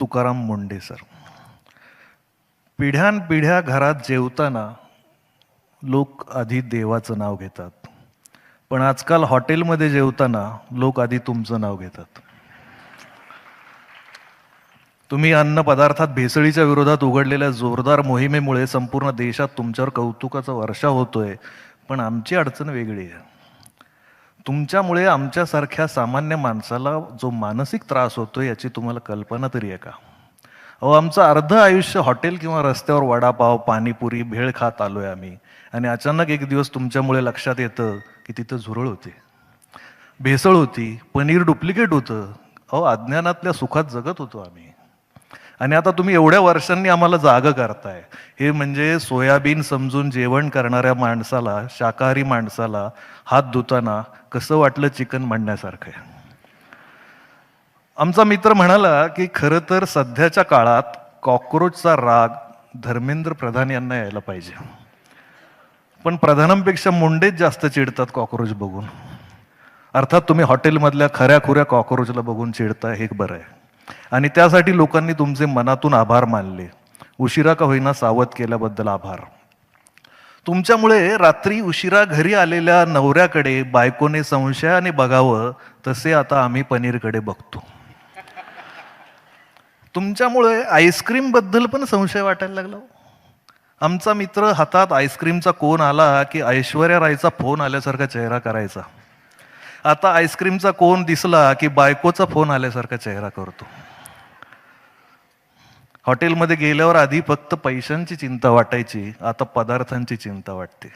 Tukaram Munde sir. पिढ्यानपिढ्या घरात जेवताना लोक आधी देवाचं नाव घेतात, पण आजकाल हॉटेलमध्ये जेवताना लोक आधी तुमचं नाव घेतात. तुम्ही अन्न पदार्थात भेसळीच्या विरोधात उघडलेल्या जोरदार मोहिमेमुळे संपूर्ण देशात तुमच्यावर कौतुकाचा वर्षा होतोय, पण आमची अडचण वेगळी आहे. तुमच्यामुळे आमच्यासारख्या सामान्य माणसाला जो मानसिक त्रास होतोय याची तुम्हाला कल्पना तरी आहे का? अहो, आमचं अर्ध आयुष्य हॉटेल किंवा रस्त्यावर वडापाव, पाणीपुरी, भेळ खात आलोय आम्ही, आणि अचानक एक दिवस तुमच्यामुळे लक्षात येतं की तिथं झुरळ होते, भेसळ होती, पनीर डुप्लिकेट होतं. अहो, अज्ञानातल्या सुखात जगत होतो आम्ही, आणि आता तुम्ही एवढ्या वर्षांनी आम्हाला जागं करताय. हे म्हणजे सोयाबीन समजून जेवण करणाऱ्या माणसाला, शाकाहारी माणसाला हात धुताना कसं वाटलं चिकन म्हणण्यासारखं आहे. आमचा मित्र म्हणाला की खरं तर सध्याच्या काळात कॉक्रोचचा राग धर्मेंद्र प्रधान यांना यायला पाहिजे, पण प्रधानांपेक्षा मुंडेच जास्त चिडतात कॉक्रोच बघून. अर्थात तुम्ही हॉटेलमधल्या खऱ्याखुऱ्या कॉक्रोचला बघून चिडताय, हे बरं आहे, आणि त्यासाठी लोकांनी तुमचे मनातून आभार मानले. उशिरा का होईना सावध केल्याबद्दल आभार. तुमच्यामुळे रात्री उशिरा घरी आलेल्या नवऱ्याकडे बायकोने संशयाने बघावं, तसे आता आम्ही पनीरकडे बघतो. तुमच्यामुळे आईस्क्रीम बद्दल पण संशय वाटायला लागला. आमचा मित्र हातात आईस्क्रीमचा कोन आला की ऐश्वर्या रायचा फोन आल्यासारखा चेहरा करायचा. आता आईस्क्रीमचा कोन दिसला की बायकोचा फोन आल्यासारखा चेहरा करतो. हॉटेलमध्ये गेल्यावर आधी फक्त पैशांची चिंता वाटायची, आता पदार्थांची चिंता वाटते.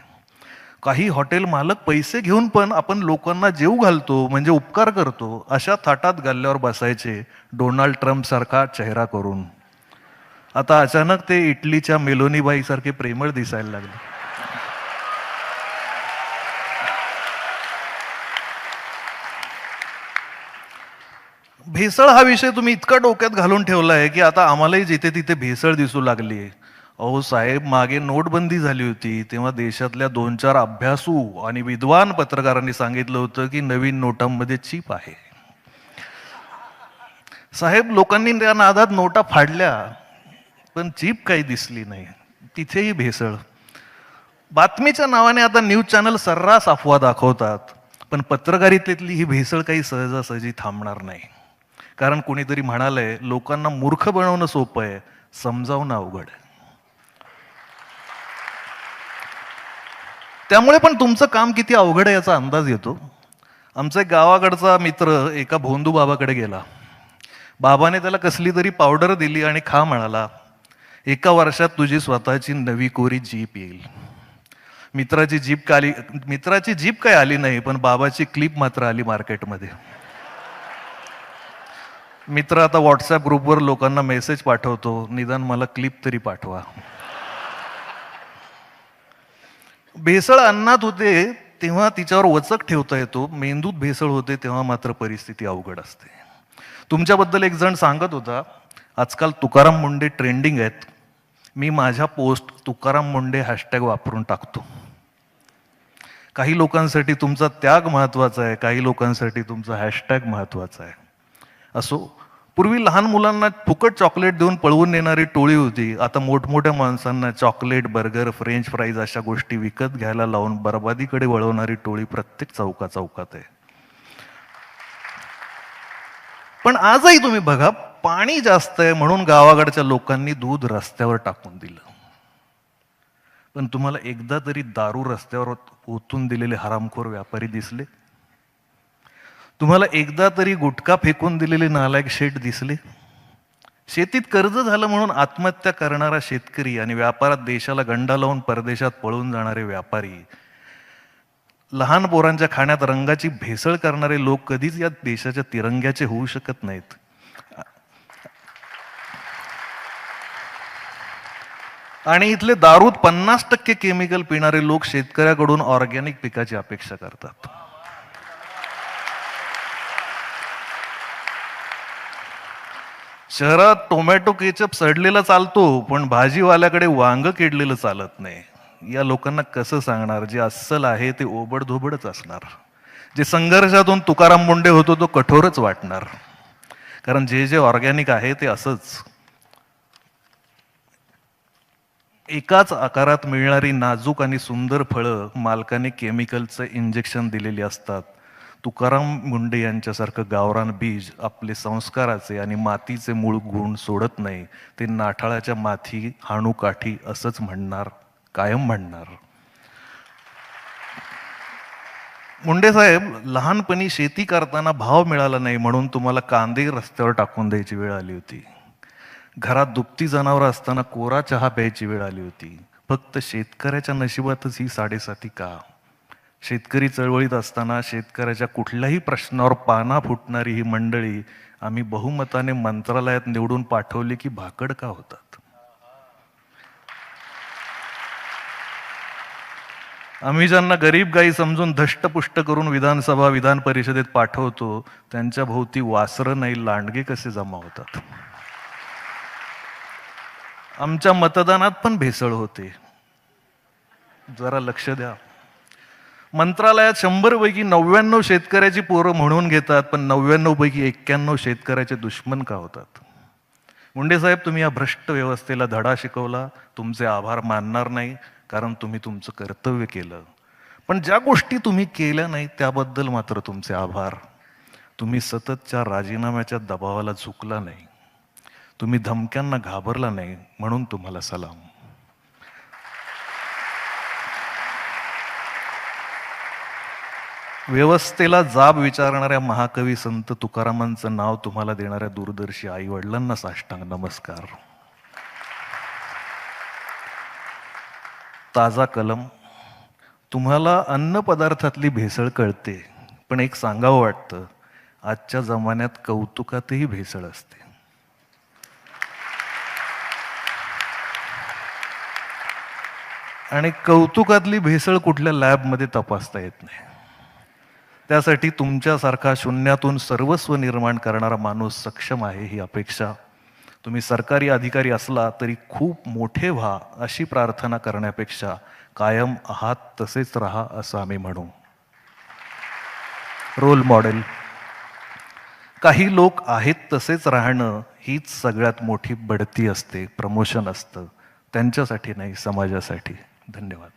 काही हॉटेल मालक पैसे घेऊन पण आपण लोकांना जेवू घालतो म्हणजे उपकार करतो अशा थाटात गल्ल्यावर बसायचे, डोनाल्ड ट्रम्प सारखा चेहरा करून. आता अचानक ते इटलीच्या मेलोनीबाई सारखे प्रेमळ दिसायला लागले. भेसळ हा विषय तुम्ही इतका डोक्यात घालून ठेवलाय की आता आम्हालाही जिथे तिथे भेसळ दिसू लागली. अहो साहेब, मागे नोटबंदी झाली होती तेव्हा देशातल्या 2-4 अभ्यासू आणि विद्वान पत्रकारांनी सांगितलं होतं की नवीन नोटांमध्ये चीप आहे. साहेब, लोकांनी त्या नादात नोटा फाडल्या, पण चीप काही दिसली नाही, तिथेही भेसळ. बातमीच्या नावाने आता न्यूज चॅनल सर्रास अफवा दाखवतात, पण पत्रकारितेतली ही भेसळ काही सहजासहजी थांबणार नाही. कारण कोणीतरी म्हणालंय, लोकांना मूर्ख बनवणं सोपं आहे, समजावणं अवघड आहे. त्यामुळे पण तुमचं काम किती अवघड आहे याचा अंदाज येतो. आमचा एक गावाकडचा मित्र एका भोंदू बाबाकडे गेला. बाबाने त्याला कसली तरी पावडर दिली आणि खा म्हणाला. 1 वर्षात तुझी स्वतःची नवी कोरी जीप येईल. मित्राची जीप काय आली नाही, पण बाबाची क्लिप मात्र आली मार्केटमध्ये. मित्र आता व्हॉट्सअप ग्रुपवर लोकांना मेसेज पाठवतो, निदान मला क्लिप तरी पाठवा. भेसळ अन्नात होते तेव्हा तिच्यावर वचक ठेवता येतो, मेंदूत भेसळ होते तेव्हा मात्र परिस्थिती अवघड असते. तुमच्याबद्दल एक जण सांगत होता, आजकाल तुकाराम मुंडे ट्रेंडिंग आहेत. मी माझ्या पोस्ट तुकाराम मुंडे हॅशटॅग वापरून टाकतो. काही लोकांसाठी तुमचा त्याग महत्वाचा आहे, काही लोकांसाठी तुमचा हॅशटॅग महत्वाचा आहे. असो, पूर्वी लहान मुलांना फुकट चॉकलेट देऊन पळवून नेणारी टोळी होती, आता मोठमोठ्या माणसांना चॉकलेट, बर्गर, फ्रेंच फ्राईज अशा गोष्टी विकत घ्यायला लावून बरबादीकडे वळवणारी टोळी प्रत्येक चौकाचौकात आहे. पण आजही तुम्ही बघा, पाणी जास्त आहे म्हणून गावाकडच्या लोकांनी दूध रस्त्यावर टाकून दिलं. पण तुम्हाला एकदा तरी दारू रस्त्यावर ओतून दिलेले हरामखोर व्यापारी दिसले? तुम्हाला एकदा तरी गुटखा फेकून दिलेले नालायक शेठ दिसले? शेतीत कर्ज झालं म्हणून आत्महत्या करणारा शेतकरी आणि व्यापारात देशाला गंडा लावून परदेशात पळून जाणारे व्यापारी, लहान पोरांच्या खाण्यात रंगाची भेसळ करणारे लोक कधीच या देशाच्या तिरंग्याचे होऊ शकत नाहीत. आणि इथले दारूत 50% केमिकल पिणारे लोक शेतकऱ्याकडून ऑर्गॅनिक पिकाची अपेक्षा करतात. शहरात टोमॅटो केचप सडलेला चालतो, पण भाजीवाल्याकडे वांग किडलेलं चालत नाही. या लोकांना कसं सांगणार, जे अस्सल आहे ते ओबडधोबडच असणार, जे संघर्षातून तुकाराम मुंडे होतो तो कठोरच वाटणार. कारण जे जे ऑर्गॅनिक आहे ते असंच एकाच आकारात मिळणारी नाजूक आणि सुंदर फळं मालकाने केमिकलचं इंजेक्शन दिलेली असतात. तुकाराम मुंडे यांच्यासारखं गावरान बीज आपले संस्काराचे आणि मातीचे मूळ गुण सोडत नाही. ते नाठाळाच्या माथी हाणू काठी असंच म्हणणार, कायम म्हणणार. मुंडे साहेब, लहानपणी शेती करताना भाव मिळाला नाही म्हणून तुम्हाला कांदे रस्त्यावर टाकून द्यायची वेळ आली होती. घरात दुभती जनावरं असताना कोरा चहा प्यायची वेळ आली होती. फक्त शेतकऱ्याच्या नशिबातच ही साडेसाती का? शेतकरी चळवळीत असताना शेतकऱ्याच्या कुठल्याही प्रश्नावर पाना फुटणारी ही मंडळी आम्ही बहुमताने मंत्रालयात निवडून पाठवली की भाकड का होतात? आम्ही ज्यांना गरीब गाई समजून धष्टपुष्ट करून विधानसभा विधान परिषदेत पाठवतो त्यांच्या भोवती वासरं नाही लांडगे कसे जमा होतात? आमच्या मतदानात पण भेसळ होते, जरा लक्ष द्या. मंत्रालयात 100 पैकी 99 शेतकऱ्याची पोरं म्हणून घेतात, पण 99 पैकी 91 शेतकऱ्याचे दुश्मन का होतात? मुंडे साहेब, तुम्ही या भ्रष्ट व्यवस्थेला धडा शिकवला. तुमचे आभार मानणार नाही, कारण तुम्ही तुमचं कर्तव्य केलं. पण ज्या गोष्टी तुम्ही केल्या नाही त्याबद्दल मात्र तुमचे आभार. तुम्ही सततच्या राजीनाम्याच्या दबावाला झुकला नाही, तुम्ही धमक्यांना घाबरला नाही, म्हणून तुम्हाला सलाम. व्यवस्थेला जाब विचारणाऱ्या महाकवी संत तुकारामांचं नाव तुम्हाला देणाऱ्या दूरदर्शी आई वडिलांना साष्टांग नमस्कार. ताजा कलम, तुम्हाला अन्न पदार्थातली भेसळ कळते, पण एक सांगावं वाटतं, आजच्या जमान्यात कौतुकातही भेसळ असते. आणि कौतुकातली भेसळ कुठल्या लॅबमध्ये तपासता येत नाही. त्यासाठी तुमच्यासारखा शून्यातून सर्वस्व निर्माण करणारा माणूस सक्षम आहे ही अपेक्षा. तुम्ही सरकारी अधिकारी असला तरी खूप मोठे व्हा अशी प्रार्थना करण्यापेक्षा कायम आहात तसेच राहा असं आम्ही म्हणू. रोल मॉडेल, काही लोक आहेत तसेच राहणं हीच सगळ्यात मोठी बढती असते, प्रमोशन असतं. त्यांच्यासाठी नाही, समाजासाठी. धन्यवाद.